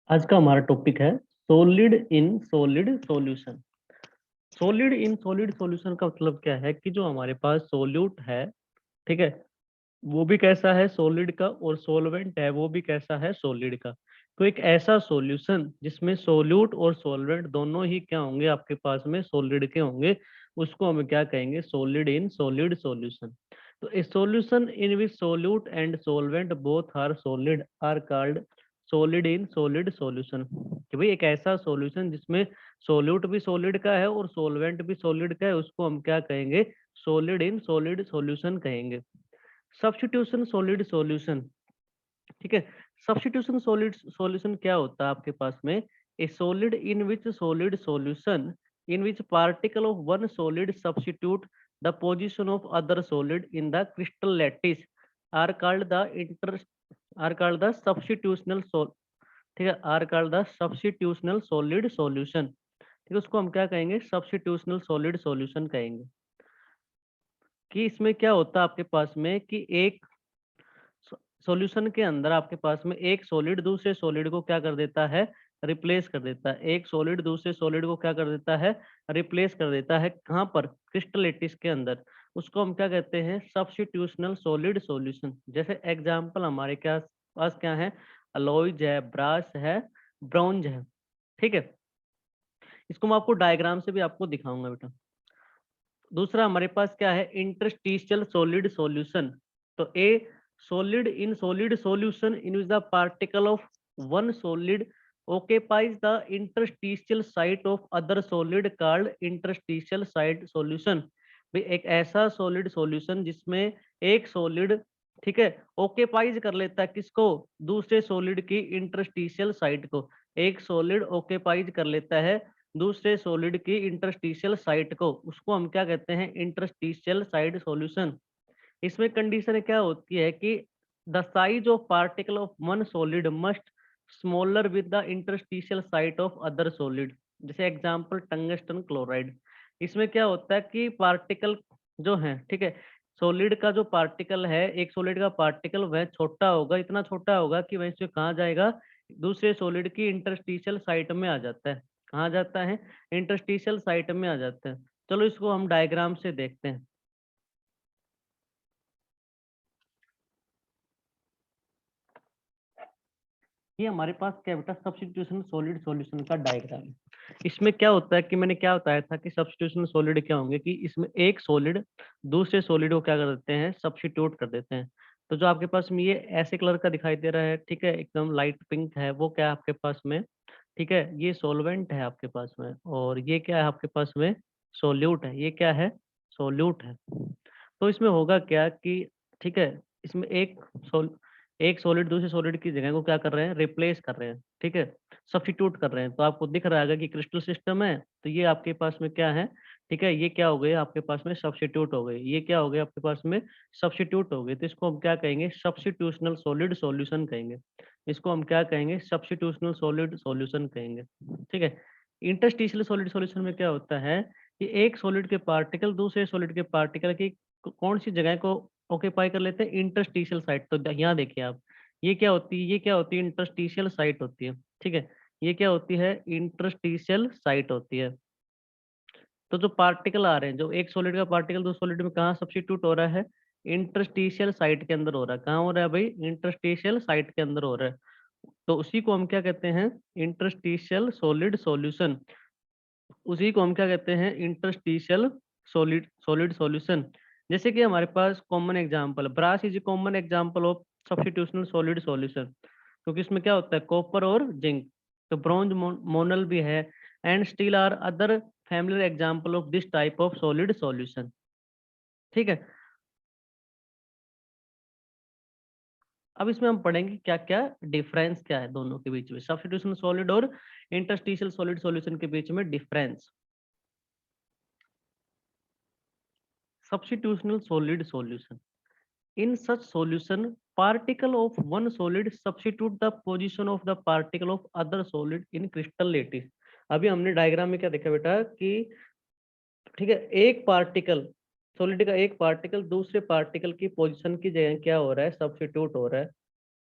आज का हमारा टॉपिक है solid in solid solution. Solid in solid solution का मतलब क्या है कि जो हमारे पास सॉल्यूट है, ठीक है, वो भी कैसा है सॉलिड का, और सॉल्वेंट है वो भी कैसा है सॉलिड का। तो एक ऐसा सॉल्यूशन जिसमें सॉल्यूट और सॉल्वेंट दोनों ही क्या होंगे आपके पास में सॉलिड के होंगे, उसको हम क्या कहेंगे सॉलिड इन सॉलिड सॉल्यूशन। तो a solution in which solute and solvent both are solid are called solid in solid solution. कि भाई एक ऐसा सॉल्यूशन जिसमें सॉल्यूट भी सॉलिड का है और सॉल्वेंट भी सॉलिड का है, उसको हम क्या कहेंगे सॉलिड इन सॉलिड सॉल्यूशन कहेंगे। सब्स्टिट्यूशन सॉलिड सॉल्यूशन, ठीक है। सब्स्टिट्यूशन सॉलिड सॉल्यूशन क्या होता है आपके पास में, a solid in which solid solution in which particle of one solid substitute the position of other solid in the crystal lattice are called the inter are called the substitutional sol, ठीक है, are called the substitutional solid solution. ठीक है, उसको हम क्या कहेंगे सब्स्टिट्यूशनल solid solution कहेंगे। कि इसमें क्या होता है आपके पास में कि एक सॉल्यूशन के अंदर आपके पास में एक सॉलिड दूसरे सॉलिड को क्या कर देता है रिप्लेस कर देता है, एक सॉलिड दूसरे सॉलिड को क्या कर देता है रिप्लेस कर देता है, कहाँ पर क्रिस्टलेटिस के अंदर। उसको हम क्या कहते हैं सब्स्टिट्यूशनल सॉलिड सॉल्यूशन। जैसे एग्जांपल हमारे क्या पास क्या है, अलॉयज है, ब्रास है, ब्रॉन्ज है, ठीक है। इसको मैं आपको डायग्राम से भी आपको दिखाऊंगा बेटा। दूसरा हमारे पास क्या है इंटरस्टिशियल सॉलिड सॉल्यूशन। तो a solid in solid solution in which the particle of one solid occupies the interstitial site of other solid called interstitial site solution। भाई एक ऐसा सॉलिड सॉल्यूशन जिसमें एक सॉलिड, ठीक है, ओकेपाइज कर लेता है किसको दूसरे सॉलिड की इंटरस्टिशियल साइट को। एक सॉलिड ओकेपाइज कर लेता है दूसरे सॉलिड की इंटरस्टिशियल साइट को, उसको हम क्या कहते हैं इंटरस्टिशियल साइड सॉल्यूशन। इसमें कंडीशन क्या होती है कि the size of particle of one solid must smaller with the interstitial site of other solid. जैसे एग्जांपल टंगस्टन क्लोराइड। इसमें क्या होता है कि पार्टिकल जो है, ठीक है, सॉलिड का जो पार्टिकल है, एक सॉलिड का पार्टिकल वह छोटा होगा, इतना छोटा होगा कि वह से कहाँ जाएगा दूसरे सॉलिड की इंटरस्टिशियल साइट में आ जाता है। कहाँ जाता है इंटरस्टिशियल साइट में आ जाता है। चलो इसको हम डायग्राम से देखते हैं। ये हमारे पास क्या बेटा सब्स्टिट्यूशन सॉलिड सॉल्यूशन का डायग्राम है। इसमें क्या होता है कि मैंने क्या बताया था कि सब्स्टिट्यूशन सॉलिड क्या होंगे कि इसमें एक सॉलिड दूसरे सॉलिड को क्या कर देते हैं सब्स्टिट्यूट कर देते हैं। तो जो आपके पास में ये ऐसे कलर का दिखाई दे रहा है, ठीक है, एकदम लाइट पिंक है, वो क्या है आपके पास में, ठीक है, ये सॉल्वेंट है आपके पास में, और ये क्या है आपके पास में सोल्यूट है, ये क्या है सोल्यूट है। तो इसमें होगा क्या कि, ठीक है, इसमें एक सॉलिड दूसरे सॉलिड की जगह को क्या कर रहे हैं रिप्लेस कर रहे हैं, ठीक है, सब्स्टिट्यूट कर रहे हैं। तो आपको दिख रहा है कि क्रिस्टल सिस्टम है, तो ये आपके पास में क्या है, ठीक है, ये क्या हो गए आपके पास में सब्स्टिट्यूट हो गए, ये क्या हो गए आपके पास में सब्स्टिट्यूट हो गए। तो इसको हम क्या कहेंगे सब्स्टिट्यूशनल सॉलिड सॉल्यूशन कहेंगे। इसको हम क्या कहेंगे सब्स्टिट्यूशनल सॉलिड सॉल्यूशन कहेंगे, ठीक है। इंटरस्टिशियल सॉलिड सॉल्यूशन में क्या होता है कि एक सॉलिड के पार्टिकल दूसरे सॉलिड के पार्टिकल की कौन सी जगह को ऑक्यूपाई कर लेते हैं इंटरस्टिशियल साइट। तो यहाँ देखिए आप, ये क्या होती है, ये क्या होती है इंटरस्टिशियल साइट होती है, ठीक है, ये क्या होती है इंटरस्टिशियल साइट होती है। तो जो पार्टिकल आ रहे हैं, जो एक सॉलिड का पार्टिकल दो सॉलिड में कहाँ सब्स्टिट्यूट हो रहा है इंटरस्टिशियल साइट के अंदर हो रहा है। कहाँ हो रहा है भाई इंटरस्टिशियल साइट के अंदर हो रहा है। तो उसी को हम क्या कहते हैं इंटरस्टिशियल सॉलिड सॉल्यूशन। उसी को हम क्या कहते हैं इंटरस्टिशियल सॉलिड सॉलिड सॉल्यूशन। जैसे कि हमारे पास common example brass is common example of substitutional solid solution, क्योंकि इसमें क्या होता है कॉपर और जिंक। तो ब्रॉन्ज मोनल भी है, and steel are other familiar example of this type of solid solution, ठीक है। अब इसमें हम पढ़ेंगे क्या क्या डिफरेंस क्या है दोनों के बीच में, सब्स्टिट्यूशनल सॉलिड और इंटरस्टिशियल सॉलिड सॉल्यूशन के बीच में difference. Substitutional solid solution. In such solution, particle of one solid substitute the position of the particle of other solid in crystal lattice। अभी हमने डायग्राम में क्या देखा बेटा कि, ठीक है, एक पार्टिकल सॉलिड का एक पार्टिकल दूसरे पार्टिकल की पोजीशन की जगह क्या हो रहा है सब्स्टिट्यूट हो रहा है।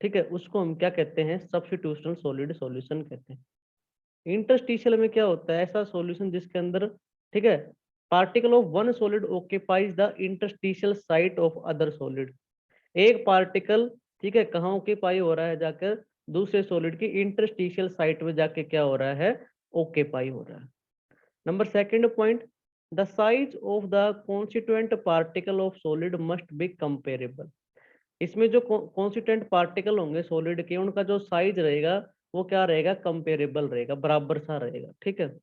ठीक है, उसको हम क्या कहते हैं, सब्स्टिट्यूशनल सॉलिड सॉल्यूशन कहते हैं। इंटरस्टिशियल में क्या होता है, ऐसा सॉल्यूशन जिसके अंदर, ठीक है, particle of one solid occupies the interstitial site of other solid. एक पार्टिकल, ठीक है, कहाँ ऑक्यूपाई हो रहा है, जाकर दूसरे सॉलिड की इंटरस्टिशियल साइट में जाके क्या हो रहा है, ऑक्यूपाई हो रहा है। Number second point, the size of the constituent particle of solid must be comparable. इसमें जो कॉन्स्टिट्यूएंट पार्टिकल होंगे सॉलिड के, उनका जो साइज रहेगा वो क्या रहेगा, कंपेरेबल रहेगा, बराबर सा रहेगा, ठीक है,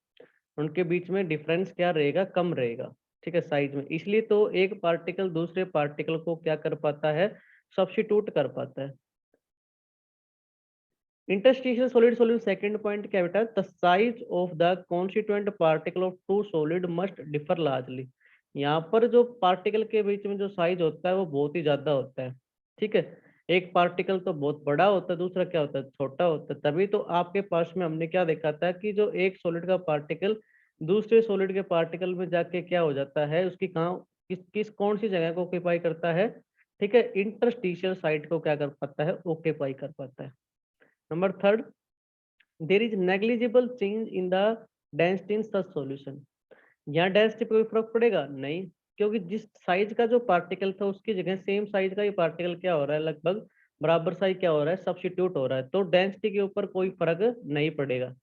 उनके बीच में डिफरेंस क्या रहेगा, कम रहेगा, ठीक है, साइज में। इसलिए तो एक पार्टिकल दूसरे पार्टिकल को क्या कर पाता है, सब्स्टिट्यूट कर पाता है। Interstitial solid solution second point क्या बेटा, the size of the constituent particle of two solid must differ largely. यहाँ पर जो पार्टिकल के बीच में जो साइज होता है वो बहुत ही ज्यादा होता है, ठीक है, एक पार्टिकल तो बहुत बड़ा होता है, दूसरा क्या होता है, छोटा होता है। तभी तो आपके पास में हमने क्या देखा था कि जो एक सॉलिड का पार्टिकल दूसरे सॉलिड के पार्टिकल में जाके क्या हो जाता है, उसकी कहाँ, किस कौन सी जगह को ऑक्यूपाई करता है, ठीक है, इंटरस्टिशियल साइट को क्या कर पाता है, ऑक्यूपाई कर पाता है। Number third, there is negligible change in the density in such solution. यहाँ डेंसिटी पे कोई फर्क पड़ेगा नहीं, क्योंकि जिस साइज का जो पार्टिकल था उसकी जगह सेम साइज का ही पार्टिकल क्या हो रहा है, लगभग बराबर साइज क्या हो रहा है, सब्स्टिट्यूट हो रहा है, तो डेंसिटी के ऊपर कोई फर्क नहीं पड़ेगा।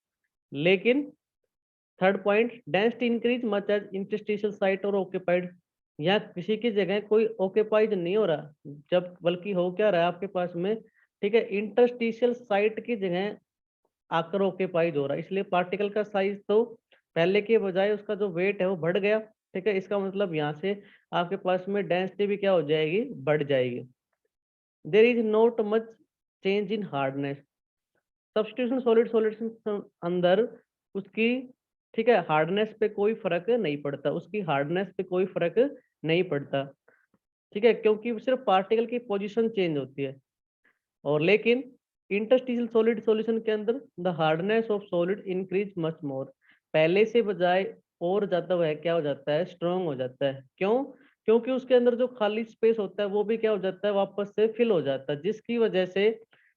लेकिन third point, density increase much as interstitial site और ऑक्यूपाइड। यहाँ किसी की जगह कोई ऑक्यूपाइड नहीं हो रहा, जब बल्कि हो क्या रहा है आपके पास में, ठीक है, इंटरस्टिशियल साइट की जगह आकर ऑक्यूपाइज हो रहा है। इसलिए पार्टिकल का साइज तो पहले के बजाय उसका जो वेट है वो बढ़ गया, ठीक है, इसका मतलब यहाँ से आपके पास में डेंसिटी भी क्या हो जाएगी, बढ़ जाएगी। There is not much change in hardness. Substitution solid solution अंदर उसकी, ठीक है, हार्डनेस पे कोई फर्क नहीं पड़ता, उसकी हार्डनेस पे कोई फर्क नहीं पड़ता, ठीक है, क्योंकि सिर्फ पार्टिकल की पोजीशन चेंज होती है। और लेकिन इंटरस्टिशियल सॉलिड सॉल्यूशन के अंदर the hardness of solid increase much more. पहले से बजाय और ज्यादा वह क्या हो जाता है, स्ट्रॉन्ग हो जाता है। क्यों? क्योंकि उसके अंदर जो खाली स्पेस होता है वो भी क्या हो जाता है, वापस से फिल हो जाता है, जिसकी वजह से,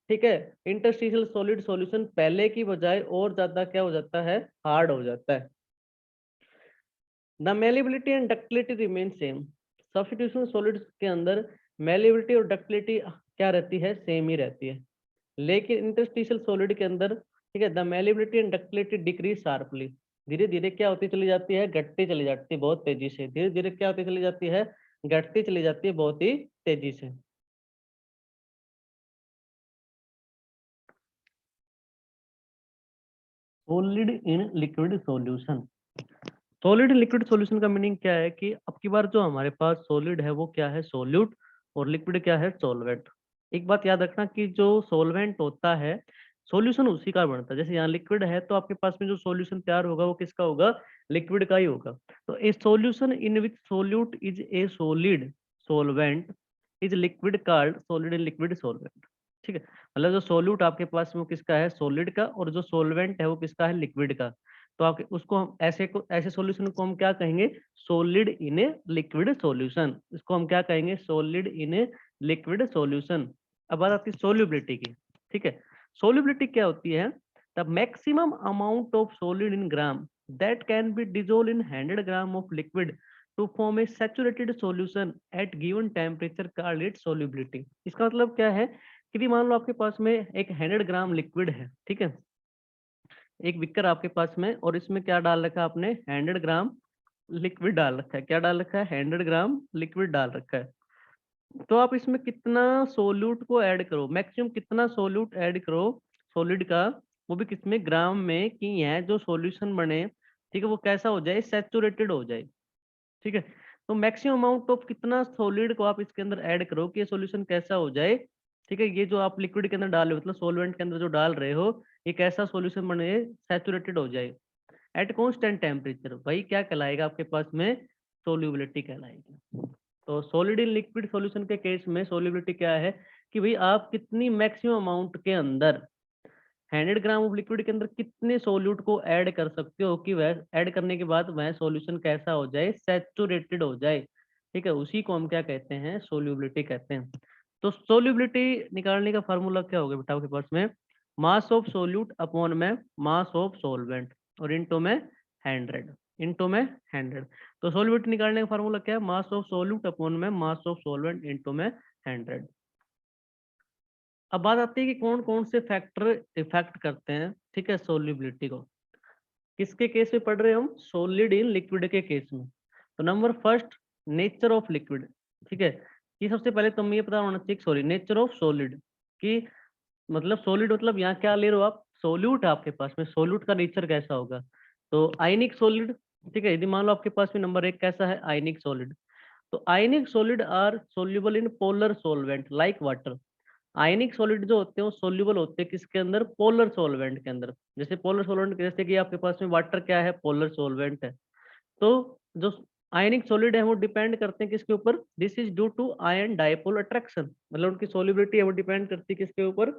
ठीक है, इंटरस्टिशियल सॉलिड सॉल्यूशन पहले की बजाय और ज्यादा क्या हो जाता है, हार्ड हो जाता है। The malleability and ductility remain same. Substitution solids के अंदर मेलिबिलिटी और डक्टिलिटी क्या रहती है, सेम ही रहती है। लेकिन इंटरस्टिशियल सॉलिड के अंदर, ठीक है, the malleability and ductility decrease sharply. धीरे धीरे क्या होती चली जाती है, घटती चली जाती है बहुत तेजी से, धीरे धीरे क्या होती चली जाती है, घटती चली जाती है बहुत ही तेजी से। Solid in liquid solution. Solid liquid solution का मीनिंग क्या है कि अब की बार जो हमारे पास सॉलिड है वो क्या है, सोल्यूट, और लिक्विड क्या है, सॉल्वेंट। एक बात याद रखना कि जो सॉल्वेंट होता है, सॉल्यूशन उसी का बनता है। जैसे यहाँ लिक्विड है तो आपके पास में जो सॉल्यूशन तैयार होगा वो किसका होगा, लिक्विड का ही होगा। तो a solution in which solute is a solid solvent is liquid called solid in liquid solvent. ठीक है, मतलब जो सोल्यूट आपके पास में वो किसका है, सॉलिड का, और जो सॉल्वेंट है वो किसका है, लिक्विड का। तो आप उसको हम ऐसे सॉल्यूशन को हम क्या कहेंगे, solid in a liquid solution. इसको हम क्या कहेंगे, solid in a liquid solution. अब बात आती है सोल्यूबिलिटी की। ठीक है, सोल्यूबिलिटी क्या होती है, the maximum amount of solid in gram that can be dissolve in 100 gram of liquid to form a saturated solution at given temperature called it solubility. इसका मतलब क्या है कि भी मान लो आपके पास में एक 100 ग्राम लिक्विड है, ठीक है, एक बिकर आपके पास में, और इसमें क्या डाल रखा है आपने, 100 ग्राम लिक्विड डाल रखा है। क्या डाल रखा है, 100 ग्राम लिक्विड डाल रखा है। तो आप इसमें कितना सोल्यूट को ऐड करो, मैक्सिमम कितना सोल्यूट ऐड करो सॉलिड का, वो भी किसमें, ग्राम में, कि यह जो सॉल्यूशन बने, ठीक है, वो कैसा हो जाए, सैचुरेटेड हो जाए। ठीक है, तो मैक्सिमम अमाउंट ऑफ कितना सॉलिड को आप इसके अंदर ऐड करो कि ये सॉल्यूशन कैसा हो जाए। ठीक है, ये जो आप लिक्विड के अंदर डाल रहे हो, मतलब सॉल्वेंट के अंदर जो डाल रहे हो, ये कैसा सॉल्यूशन बने, सैचुरेटेड हो जाए एट कॉन्स्टेंट टेम्परेचर। भाई क्या कहलाएगा आपके पास में, सोल्यूबिलिटी कहलाएगी। तो सॉलिड इन लिक्विड सॉल्यूशन के केस में सोल्यूबिलिटी क्या है कि भाई आप कितनी मैक्सिमम अमाउंट के अंदर, 100 ग्राम ऑफ लिक्विड के अंदर कितने सोल्यूट को ऐड कर सकते हो कि वह ऐड करने के बाद वह सॉल्यूशन कैसा हो जाए, सैचुरेटेड हो जाए। ठीक है, उसी को हम क्या कहते हैं, सोल्यूबिलिटी कहते हैं। तो सोल्यूबिलिटी निकालने का फार्मूला क्या होगा बेटा आपके पास में, मास ऑफ सोल्यूट अपॉन में मास ऑफ सोलवेंट और इनटू में 100, इनटू में 100। तो सोल्यूबिलिटी निकालने का फार्मूला क्या है, मास ऑफ सोल्यूट अपॉन में मास ऑफ सोलवेंट इनटू में 100। अब बात आती है कि कौन कौन से फैक्टर इफेक्ट करते हैं, ठीक है, सोल्यूबिलिटी को। किसके केस में पढ़ रहे हैं हम, सॉलिड इन लिक्विड के केस में। तो number first, nature of liquid, ठीक है। कि सबसे पहले तुम ये पता होना चाहिए, सॉरी, नेचर ऑफ सॉलिड कि मतलब सॉलिड मतलब यहाँ क्या ले रहे हो आप, सोल्यूट है आपके पास में, सोल्यूट का नेचर कैसा होगा। तो आयनिक सॉलिड, ठीक है, यदि मान लो आपके पास में नंबर एक कैसा है, आयनिक सॉलिड। तो ionic solid are soluble in polar solvent like water. Ionic solid जो होते हैं वो सोल्यूबल होते हैं किसके अंदर, पोलर सॉल्वेंट के अंदर। जैसे पोलर सॉल्वेंट, जैसे कि आपके पास में वाटर क्या है, पोलर सॉल्वेंट है। तो जो आयनिक सॉलिड है वो डिपेंड करते हैं किसके ऊपर, this is due to ion dipole attraction, मतलब उनकी सॉल्युबिलिटी है वो डिपेंड करती है किसके ऊपर,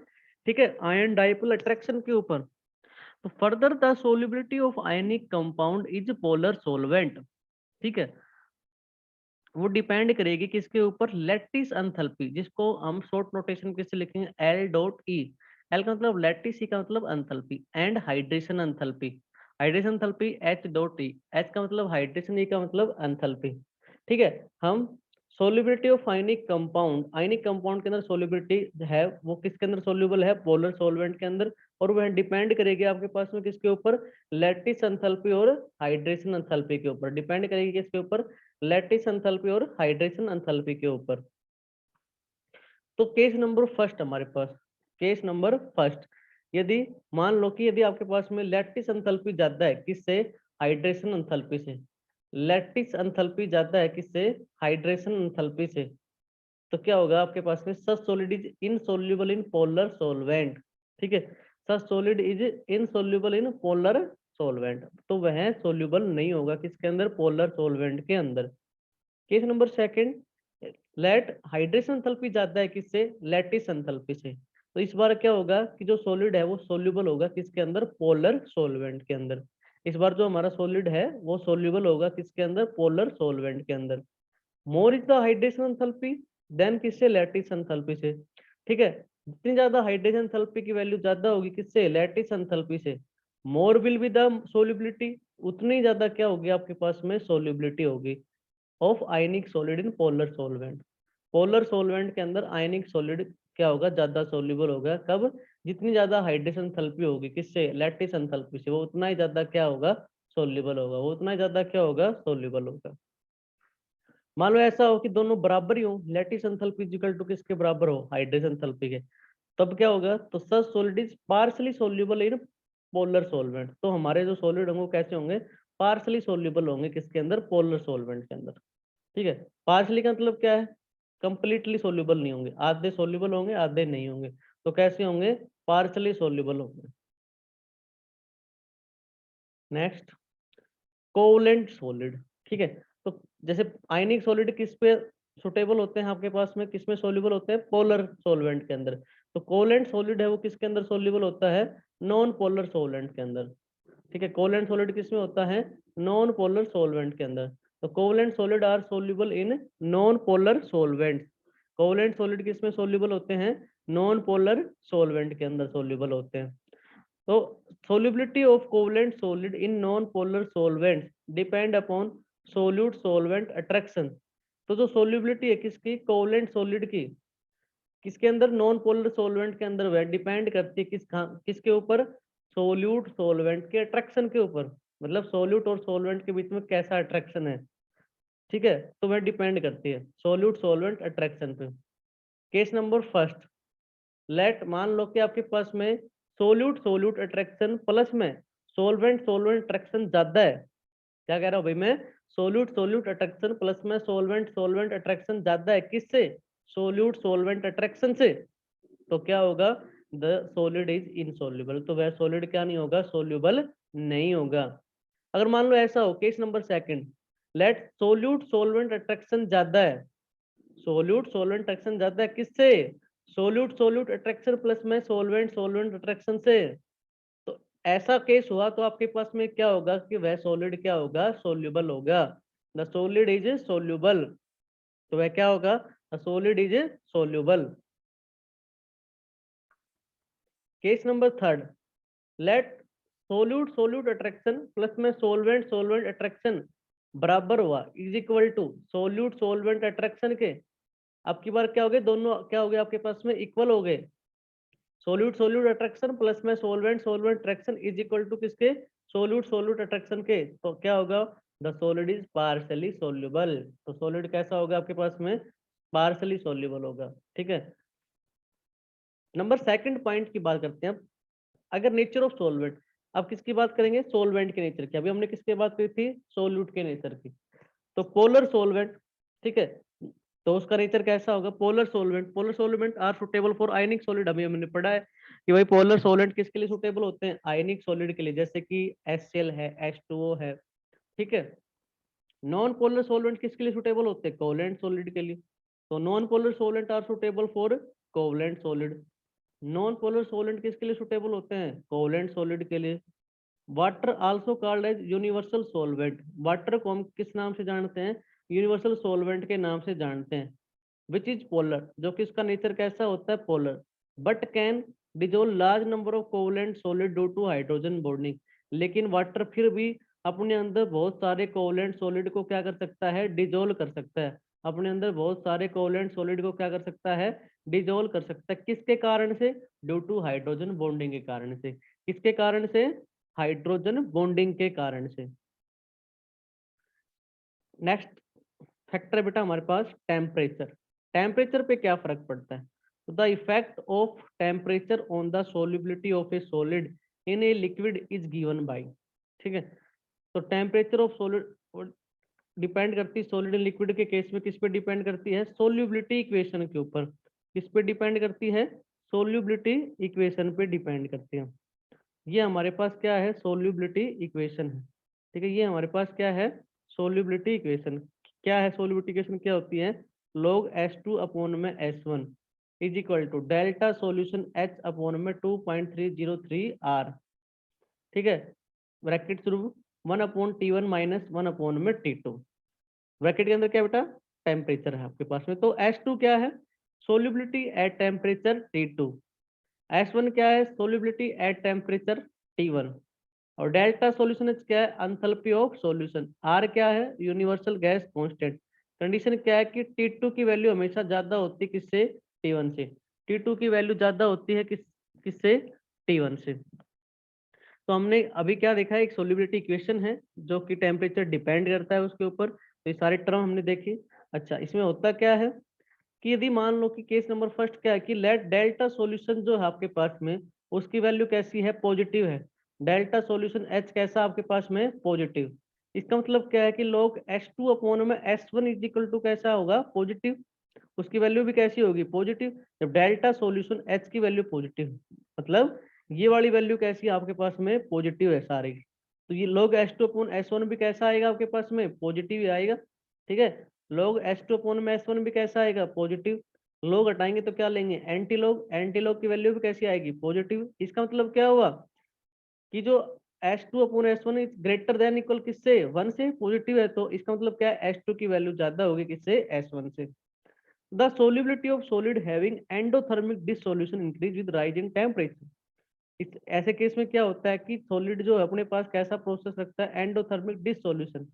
ठीक है, आयन डाइपोल अट्रैक्शन के ऊपर। तो further the solubility of ionic compound is polar solvent, ठीक है, वो डिपेंड करेगी किसके ऊपर, लैटिस एंथैल्पी, जिसको हम शॉर्ट नोटेशन किससे लिखेंगे, एल डॉट ई। एल का मतलब लैटिस, ई का मतलब enthalpy, and hydration enthalpy, hydration enthalpy H dot E, H का मतलब हाइड्रेशन, ई का मतलब एंथैल्पी, ठीक है। हम solubility of ionic compound, ionic compound के अंदर सोल्युबिलिटी है वो किसके अंदर सोल्यूबल है, पोलर सॉल्वेंट के अंदर, और वह डिपेंड करेगी आपके पास में किसके ऊपर, लैटिस एंथैल्पी और हाइड्रेशन एंथैल्पी के ऊपर, डिपेंड करेगी किसके ऊपर, लैटिस एंथैल्पी और हाइड्रेशन एंथैल्पी के ऊपर। तो केस नंबर फर्स्ट हमारे पास, केस नंबर फर्स्ट, यदि मान लो कि यदि आपके पास में लैटिस एंथैल्पी ज्यादा है किससे, हाइड्रेशन एंथैल्पी से, लैटिस एंथैल्पी ज्यादा है किससे, हाइड्रेशन एंथैल्पी से, तो क्या होगा आपके पास में, such solid is insoluble in polar solvent, ठीक है, such solid is insoluble in polar solvent, तो वह सोल्यूबल नहीं होगा किसके अंदर, पोलर सॉल्वेंट के अंदर। Case number second, let hydration enthalpy ज्यादा है किससे, लैटिस एंथैल्पी से, तो इस बार क्या होगा कि जो सॉलिड है वो सोल्यूबल होगा किसके अंदर, पोलर सॉल्वेंट के अंदर। इस बार जो हमारा सॉलिड है वो सोल्यूबल होगा किसके अंदर, पोलर सॉल्वेंट के अंदर। More is the hydration enthalpy than किससे, लैटिस एंथैल्पी से, ठीक है। जितनी ज्यादा हाइड्रेशन एंथैल्पी की वैल्यू ज्यादा होगी किससे, लैटिस एंथैल्पी से, more will be the solubility, उतनी ज्यादा क्या होगी आपके पास में, सोल्युबिलिटी होगी of ionic solid in polar solvent. Polar solvent के अंदर आयनिक सॉलिड क्या होगा, ज्यादा सोल्यूबल होगा, कब, जितनी ज्यादा हाइड्रेशन एंथैल्पी होगी किससे, लैटिस एंथैल्पी से, वो उतना ही ज्यादा क्या होगा, सोल्यूबल होगा, वो उतना ही ज्यादा क्या होगा, सोल्यूबल होगा। मान लो ऐसा हो कि दोनों बराबर ही हो, लैटिस एंथैल्पी इक्वल टू किसके बराबर हो, हाइड्रेशन एंथैल्पी के, तब क्या होगा, तो such solid is partially soluble in polar solvent, तो हमारे जो सॉलिड होंगे वो कैसे होंगे, पार्शली सोल्यूबल होंगे किसके अंदर, पोलर सॉल्वेंट के अंदर, ठीक है। पार्शली का मतलब क्या है, कंप्लीटली सोल्यूबल नहीं होंगे, आधे सोल्यूबल होंगे आधे नहीं होंगे, तो कैसे होंगे, पार्शली सोल्यूबल होंगे। नेक्स्ट, कोवलेंट सॉलिड, ठीक है। तो जैसे आयनिक सॉलिड किस पे सुटेबल होते हैं आपके पास में, किस में सोल्यूबल होते हैं, पोलर सॉल्वेंट के अंदर। तो कोवलेंट सॉलिड है वो किसके अंदर सोल्यूबल होता है, नॉन पोलर सॉल्वेंट के अंदर, ठीक है। कोवलेंट सॉलिड किस में होता है, नॉन पोलर सॉल्वेंट के अंदर। तो covalent solid are soluble in non polar solvent, covalent solid किस में सोल्यूबल होते हैं, नॉन पोलर सॉल्वेंट के अंदर सोल्यूबल होते हैं। तो solubility of covalent solid in non-polar solvents depend upon solute solvent attraction। तो जो solubility है किसकी, कोवलेंट सॉलिड की, किसके अंदर, नॉन पोलर सॉल्वेंट के अंदर, वह डिपेंड करती है किसके ऊपर, सोल्यूट सॉल्वेंट के अट्रैक्शन के ऊपर, मतलब सोल्यूट और सॉल्वेंट के बीच में कैसा अट्रैक्शन है, ठीक है, तो वह डिपेंड करती है सोल्यूट सॉल्वेंट अट्रैक्शन पे। केस नंबर फर्स्ट, लेट मान लो कि आपके पास में सोल्यूट सोल्यूट अट्रैक्शन प्लस में सोलवेंट सोलवेंट अट्रैक्शन ज्यादा है, क्या कह रहा हूं भाई मैं, सोल्यूट सोल्यूट अट्रैक्शन प्लस में सोलवेंट सोलवेंट अट्रैक्शन ज्यादा है किससे, सोल्यूट सोलवेंट अट्रैक्शन से, तो क्या होगा, द सॉलिड इज इनसोल्यूबल, तो वह सॉलिड क्या नहीं होगा, सोल्यूबल नहीं होगा। अगर मान लो ऐसा हो, case number second, let solute solvent attraction ज्यादा है, सोल्यूट सोलवेंट अट्रैक्शन ज्यादा है किससे, सोल्यूट सोल्यूट अट्रैक्शन प्लस में सोलवेंट सोलवेंट अट्रैक्शन से, तो ऐसा केस हुआ तो आपके पास में क्या होगा कि वह सॉलिड क्या होगा, सोल्यूबल होगा, द सॉलिड इज सोल्यूबल, तो वह क्या होगा, A solid is soluble. Case number third. Let solute attraction plus में solvent attraction बराबर हुआ is equal to solvent attraction के। अब की बार क्या हो गए, दोनों क्या हो गए आपके पास में इक्वल हो गए। solute attraction प्लस में solvent attraction is equal to किसके, solute attraction के। तो क्या होगा, the solid is partially soluble। तो solid कैसा होगा आपके पास में, पार्शली soluble होगा। ठीक है, नंबर सेकंड पॉइंट की बात करते हैं। अगर नेचर ऑफ सॉल्वेंट, अब किसकी बात करेंगे, सॉल्वेंट के नेचर की। अभी हमने किसकी बात करी थी, सोल्यूट के नेचर की। तो पोलर सॉल्वेंट, ठीक है, तो उसका नेचर कैसा होगा, polar solvent are suitable for ionic solid. अभी हमने पढ़ा है कि भाई पोलर सॉल्वेंट किसके लिए सुटेबल होते हैं, आयनिक सॉलिड के लिए, जैसे कि HCl है, H2O है। ठीक है, नॉन पोलर सॉल्वेंट किसके लिए सुटेबल होते हैं, कोवलेंट सॉलिड के लिए। तो non polar solvent are suitable for covalent solid. Non polar solvent किसके लिए सुटेबल होते हैं, कोवलेंट सॉलिड के लिए। Water also called as universal solvent. Water को हम किस नाम से जानते हैं, यूनिवर्सल सॉल्वेंट के नाम से जानते हैं। विच इज पोलर, जो कि इसका नेचर कैसा होता है, polar. But can dissolve large number of covalent solid due to hydrogen bonding. लेकिन वाटर फिर भी अपने अंदर बहुत सारे कोवलेंट सॉलिड को क्या कर सकता है, डिजोल्व कर सकता है। अपने अंदर बहुत सारे कोवलेंट सॉलिड को क्या कर सकता है, डिजोल्व कर सकता है। किसके कारण से, ड्यू टू हाइड्रोजन बॉन्डिंग के कारण से। किसके कारण से, हाइड्रोजन बॉन्डिंग के कारण से। नेक्स्ट फैक्टर है बेटा हमारे पास टेम्परेचर। टेम्परेचर पे क्या फर्क पड़ता है, तो the effect of temperature on the solubility of A solid in a liquid is given by. ठीक है, तो टेम्परेचर ऑफ सॉलिड डिपेंड करती है, सॉलिड एंड लिक्विड के केस में किस पे डिपेंड करती है, सोल्युबिलिटी इक्वेशन के ऊपर। किस पे डिपेंड करती है, सोल्युबिलिटी इक्वेशन पे डिपेंड करती है। ये हमारे पास क्या है, सोल्युबिलिटी इक्वेशन है। ठीक है, ये हमारे पास क्या है, सोल्युबिलिटी इक्वेशन। क्या है सोल्युबिलिटी इक्वेशन, क्या होती है, log H2 अपॉन में S1 is equal to delta solution H upon में 2.303 R। ठीक है, bracket through 1/T1 minus 1/T2। Bracket के अंदर क्या बेटा, टेम्परेचर है आपके पास में। तो H2 क्या है, solubility at temperature T2। S1 क्या है, सोल्युबिलिटी एट टेम्परेचर T1। और डेल्टा सॉल्यूशन क्या है, एंथैल्पी ऑफ सॉल्यूशन। आर क्या है, यूनिवर्सल गैस कांस्टेंट। कंडीशन क्या है कि T2 की वैल्यू हमेशा ज्यादा होती है किससे, T1 से। T2 की वैल्यू ज्यादा होती है किससे, T1 से। तो हमने अभी क्या देखा है, एक सोल्युबिलिटी इक्वेशन है जो कि टेम्परेचर डिपेंड करता है उसके ऊपर। तो ये सारे टर्म हमने देखे। अच्छा, इसमें होता क्या है कि यदि मान लो कि केस नंबर फर्स्ट क्या है कि लेट डेल्टा सॉल्यूशन जो है आपके पास में, उसकी वैल्यू कैसी है, पॉजिटिव है। डेल्टा सॉल्यूशन H कैसा आपके पास में, पॉजिटिव। इसका मतलब क्या है कि log H2 अपॉन में S1 इज इक्वल टू कैसा होगा, पॉजिटिव। उसकी वैल्यू भी कैसी होगी, पॉजिटिव। जब डेल्टा सॉल्यूशन H की वैल्यू पॉजिटिव, मतलब ये वाली वैल्यू कैसी है आपके पास में, पॉजिटिव है सारी। तो ये log H2 अपॉन S1 भी कैसा आएगा आपके पास में, पॉजिटिव ही आएगा। ठीक है, log H2 अपॉन में S1 भी कैसा आएगा, पॉजिटिव। लोग हटाएंगे तो क्या लेंगे, एंटी लॉग। एंटी लॉग की वैल्यू भी कैसी आएगी, पॉजिटिव। इसका मतलब क्या हुआ कि जो H2 upon S1 is greater than equal किससे, 1 से, पॉजिटिव है। तो इसका मतलब क्या है, H2 की वैल्यू ज्यादा होगी किससे, S1 से। The solubility of solid having endothermic dissolution increase with rising temperature. इस ऐसे केस में क्या होता है कि सॉलिड जो है अपने पास कैसा प्रोसेस रखता है, एंडोथर्मिक डिसोल्यूशन।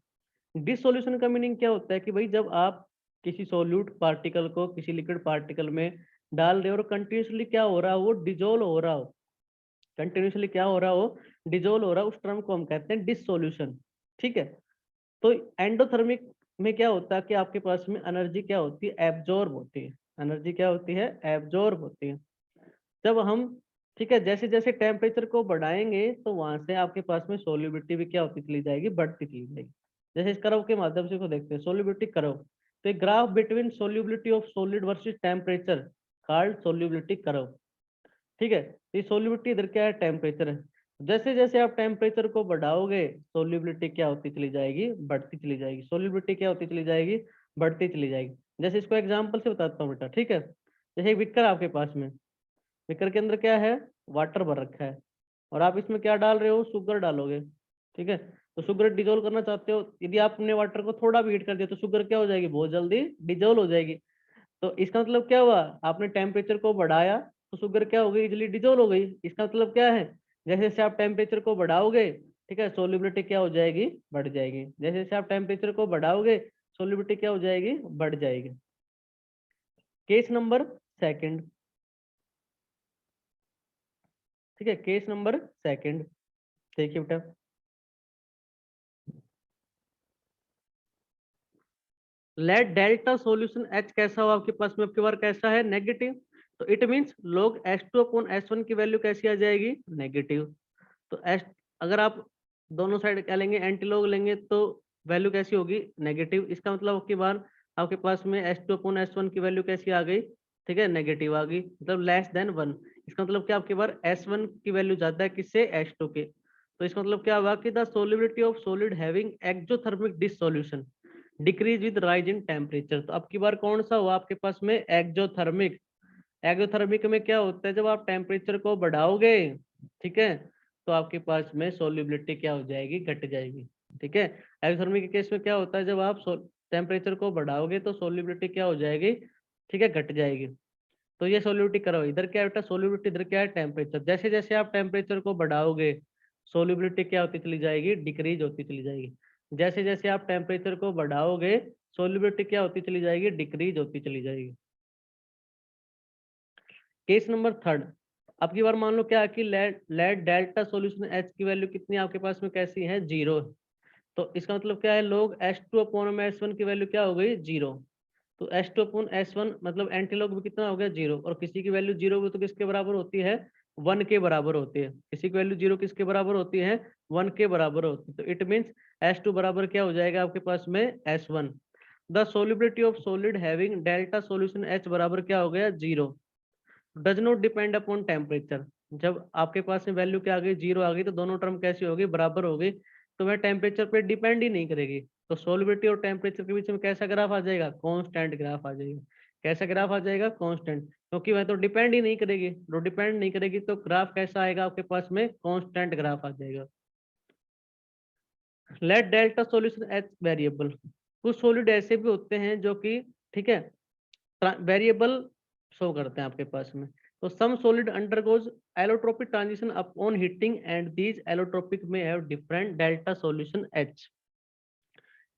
डिसोल्यूशन का मीनिंग क्या होता है कि भाई जब आप किसी सोल्यूट पार्टिकल को किसी लिक्विड पार्टिकल में डाल रहे हो और कंटिन्यूसली क्या हो रहा हो, वो डिजोल्व हो रहा हो, कंटिन्यूसली क्या हो रहा हो, डिजोल्व हो रहा है, उस टर्म को हम कहते हैं डिसोल्यूशन। ठीक है, तो एंडोथर्मिक में क्या होता है कि आपके पास में एनर्जी क्या होती है, एब्जॉर्ब होती है। एनर्जी क्या होती है, एब्जॉर्ब होती है। जब हम, ठीक है, जैसे जैसे टेम्परेचर को बढ़ाएंगे तो वहां से आपके पास में सोल्युबिलिटी भी क्या होती चली जाएगी, बढ़ती चली जाएगी। जैसे इस कर्व के माध्यम से को देखते हैं, सोल्युबिलिटी कर्व। तो एक graph between solubility of solid versus temperature called solubility curve. ठीक है, तो ये सोल्युबिलिटी इधर क्या है, टेम्परेचर है। जैसे जैसे आप टेम्परेचर को बढ़ाओगे सोल्युबिलिटी क्या होती चली जाएगी, बढ़ती चली जाएगी। सोल्युबिलिटी क्या होती चली जाएगी, बढ़ती चली जाएगी। जैसे इसको एग्जाम्पल से बताता हूँ बेटा। ठीक है, जैसे एक बिकर आपके पास में, बिकर के अंदर क्या है, वाटर भर रखा है, और आप इसमें क्या डाल रहे हो, शुगर डालोगे। ठीक है, तो शुगर डिजोल्व करना चाहते हो, यदि आपने वाटर को थोड़ा भी हीट कर दिया तो शुगर क्या हो जाएगी, बहुत जल्दी डिजोल्व हो जाएगी। तो इसका मतलब क्या हुआ, आपने टेम्परेचर को बढ़ाया तो शुगर क्या हो गई, इजिली डिजोल्व हो गई। इसका मतलब क्या है, जैसे जैसे आप टेम्परेचर को बढ़ाओगे, ठीक है, सोल्युबिलिटी क्या हो जाएगी, बढ़ जाएगी। जैसे जैसे आप टेम्परेचर को बढ़ाओगे सोल्युबिलिटी क्या हो जाएगी, बढ़ जाएगी। केस नंबर सेकंड, ठीक है, केस नंबर सेकंड देखिए बेटा, लेट डेल्टा सॉल्यूशन H कैसा हो आपके पास में, आपके बार कैसा है, नेगेटिव। तो it means log H2 upon H1 की वैल्यू कैसी आ जाएगी, नेगेटिव। तो H, अगर आप दोनों साइड क्या लेंगे, एंटी लॉग लेंगे तो वैल्यू कैसी होगी, नेगेटिव। इसका मतलब आपकी बार आपके पास में H2 अपॉन H1 की वैल्यू कैसी आ गई, ठीक है, नेगेटिव आ गई, मतलब लेस देन 1। इसका मतलब क्या, आपकी बार S1 की वैल्यू ज्यादा है किससे, H2 के। तो इसका मतलब क्या हुआ कि the solubility of solid having exothermic dissolution decrease with rise in temperature. तो अब की बार कौन सा हुआ आपके पास में, एक्सोथर्मिक। एक्सोथर्मिक में क्या होता है, जब आप टेम्परेचर को बढ़ाओगे, ठीक है, तो आपके पास में सोल्युबिलिटी क्या हो जाएगी, घट जाएगी। ठीक है, एक्सोथर्मिक के केस में क्या होता है, जब आप टेम्परेचर को बढ़ाओगे तो सोल्युबिलिटी क्या हो जाएगी, ठीक है, घट जाएगी। तो ये सोल्युबिलिटी करो, इधर क्या बेटा, सोल्युबिलिटी, इधर क्या है, टेम्परेचर। जैसे जैसे आप टेम्परेचर को बढ़ाओगे सोल्युबिलिटी क्या होती चली जाएगी, डिक्रीज होती चली जाएगी। जैसे जैसे आप टेम्परेचर को बढ़ाओगे सोल्युबिलिटी क्या होती चली जाएगी, डिक्रीज होती चली जाएगी। केस नंबर थर्ड, अब की बार मान लो क्या है कि लेट डेल्टा सॉल्यूशन एच की वैल्यू कितनी आपके पास में कैसी है, 0। तो इसका मतलब क्या है, लोग H2 अपॉन S1 की वैल्यू क्या हो गई, 0। तो H2 अपॉन S1 मतलब एंटी लॉग भी कितना हो गया, 0। और किसी की वैल्यू 0 हो तो किसके बराबर होती है, 1 के बराबर होती है। किसी की वैल्यू 0 किसके बराबर होती है, 1 के बराबर होती है। तो इट मीन्स H2 बराबर क्या हो जाएगा आपके पास में, S1। The solubility of solid having delta solution H बराबर क्या हो गया, 0। Does not depend upon temperature. जब आपके पास में वैल्यू क्या आ गई, 0 आ गई, तो दोनों टर्म कैसी होगी, बराबर होगी। तो वह टेम्परेचर पे डिपेंड ही नहीं करेगी। तो सोलिबिलिटी और टेम्परेचर के बीच में कैसा ग्राफ आ जाएगा, कांस्टेंट ग्राफ आ जाएगा। कैसा ग्राफ आ जाएगा, कांस्टेंट, क्योंकि वह तो डिपेंड ही नहीं करेगी। तो डिपेंड नहीं करेगी तो ग्राफ कैसा आएगा आपके पास में, कांस्टेंट ग्राफ आ जाएगा। Let delta solution H variable, कुछ सॉलिड ऐसे भी होते हैं जो कि, ठीक है, वेरिएबल शो करते हैं आपके पास में। तो some solid undergoes allotropic transition upon heating and these allotropic में have different delta solution H.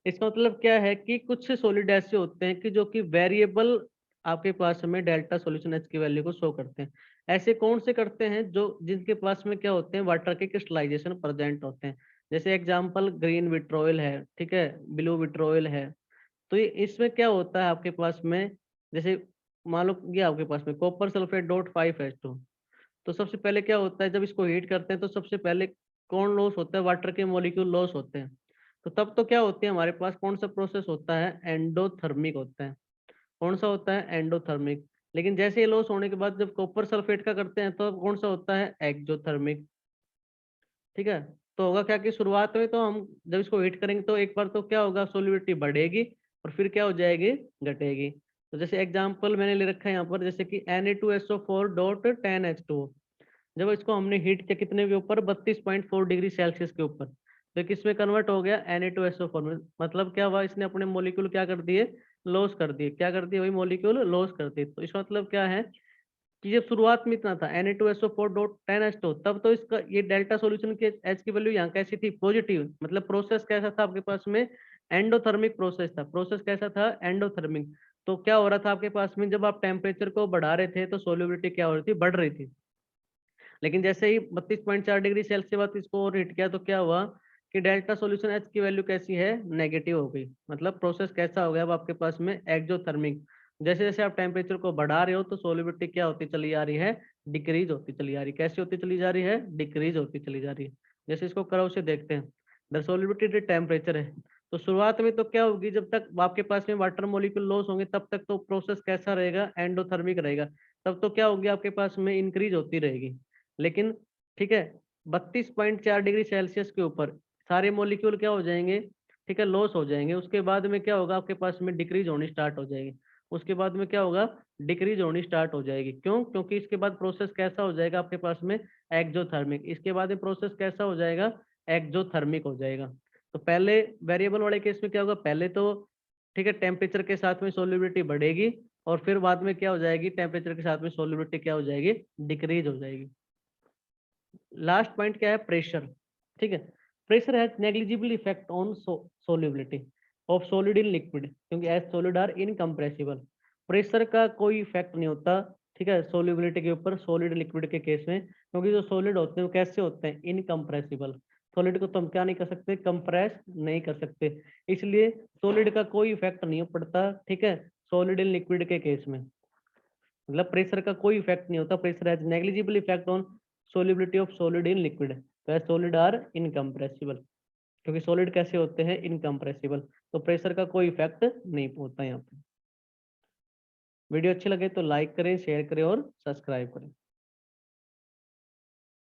इसका मतलब क्या है कि कुछ से सॉलिड ऐसे होते हैं कि जो कि वेरिएबल आपके पास में डेल्टा सॉल्यूशन एच की वैल्यू को शो करते हैं। ऐसे कौन से करते हैं, जो जिनके पास में क्या होते हैं, वाटर के क्रिस्टलाइजेशन प्रेजेंट होते हैं। जैसे एग्जांपल ग्रीन विट्रोइल है, ठीक है, ब्लू विट्रोइल है। तो ये इसमें क्या होता है आपके पास में, जैसे मान लो ये आपके पास में कॉपर सल्फेट डॉट 5H2। तो सबसे पहले क्या होता है, जब इसको हीट करते हैं तो सबसे पहले कौन लॉस होता है, वाटर के मॉलिक्यूल लॉस होते हैं। तो तब तो क्या होती है हमारे पास, कौन सा प्रोसेस होता है, एंडोथर्मिक होता है। कौन सा होता है, एंडोथर्मिक। लेकिन जैसे ये लॉस होने के बाद जब कॉपर सल्फेट का करते हैं तो अब कौन सा होता है, एक्सोथर्मिक। ठीक है, तो होगा क्या कि शुरुआत में तो हम जब इसको हीट करेंगे तो एक बार तो क्या होगा, सोलिबिलिटी बढ़ेगी और फिर क्या हो जाएगी, घटेगी। तो जैसे एग्जांपल मैंने ले रखा है यहाँ पर, जैसे कि Na2SO4.10H2। जब इसको हमने हीट किया कितने के ऊपर, 32.4 डिग्री सेल्सियस के ऊपर, तो किसमें कन्वर्ट हो गया, Na2SO4 में। मतलब क्या हुआ, इसने अपने मोलिक्यूल क्या कर दिए, लॉस कर दिए। क्या कर दिए, वही मोलिक्यूल लॉस कर दिए। तो इसका मतलब क्या है कि जब शुरुआत में इतना था Na2SO4.10H2, तब तो इसका ये डेल्टा सॉल्यूशन के H की वैल्यू यहाँ कैसी थी, पॉजिटिव। मतलब प्रोसेस कैसा था आपके पास में, एंडोथर्मिक प्रोसेस था। प्रोसेस कैसा था, एंडोथर्मिक। तो क्या हो रहा था आपके पास में, जब आप टेम्परेचर को बढ़ा रहे थे तो सोल्युबिलिटी क्या हो रही थी, बढ़ रही थी। लेकिन जैसे ही 32.4 डिग्री सेल्सियस के बाद इसको और हीट किया तो क्या हुआ कि डेल्टा सॉल्यूशन एच की वैल्यू कैसी है, नेगेटिव हो गई। मतलब प्रोसेस कैसा हो गया अब आपके पास में, एक्सोथर्मिक। जैसे जैसे आप टेम्परेचर को बढ़ा रहे हो तो सोल्युबिलिटी क्या होती चली आ रही है, डिक्रीज होती चली आ रही है। कैसी होती चली जा रही है, डिक्रीज होती चली जा रही है। जैसे इसको कर्व से देखते हैं, द सोल्युबिलिटी टेम्परेचर है। तो शुरुआत में तो क्या होगी, जब तक आपके पास में वाटर मॉलिक्यूल लॉस होंगे तब तक तो प्रोसेस कैसा रहेगा, एंडोथर्मिक रहेगा। तब तो क्या होगी आपके पास में, इंक्रीज होती रहेगी। लेकिन ठीक है, 32.4 डिग्री सेल्सियस के ऊपर सारे मॉलिक्यूल क्या हो जाएंगे, ठीक है, लॉस हो जाएंगे। उसके बाद में क्या होगा आपके पास में, डिक्रीज होनी स्टार्ट हो जाएगी। उसके बाद में क्या होगा, डिक्रीज होनी स्टार्ट हो जाएगी। क्यों, क्योंकि इसके बाद प्रोसेस कैसा हो जाएगा आपके पास में, एक्सोथर्मिक। इसके बाद में प्रोसेस कैसा हो जाएगा, एक्सोथर्मिक हो जाएगा। तो पहले वेरिएबल वाले केस में क्या होगा, पहले तो ठीक है टेम्परेचर के साथ में सोल्युबिलिटी बढ़ेगी, और फिर बाद में क्या हो जाएगी, टेम्परेचर के साथ में सोल्युबिलिटी क्या हो जाएगी, डिक्रीज हो जाएगी। लास्ट पॉइंट क्या है, प्रेशर। ठीक है, pressure has negligible effect on solubility of solid in liquid, क्योंकि as solid are incompressible. Pressure का कोई इफेक्ट नहीं होता, ठीक है, सोल्युबिलिटी के ऊपर सॉलिड लिक्विड के केस में, क्योंकि जो सॉलिड होते हैं वो कैसे होते हैं, इनकम्प्रेसिबल। सॉलिड को तो हम क्या नहीं कर सकते, कंप्रेस नहीं कर सकते, इसलिए सॉलिड का कोई इफेक्ट नहीं पड़ता, ठीक है, सॉलिड इन लिक्विड के केस में। मतलब प्रेशर का कोई इफेक्ट नहीं होता, pressure has negligible effect on solubility of solid in liquid, तो सॉलिड आर इनकम्प्रेसिबल, क्योंकि सॉलिड कैसे होते हैं, इनकम्प्रेसिबल, तो प्रेशर का कोई इफेक्ट नहीं होता यहाँ पे। वीडियो अच्छी लगे तो लाइक करें, शेयर करें और सब्सक्राइब करें।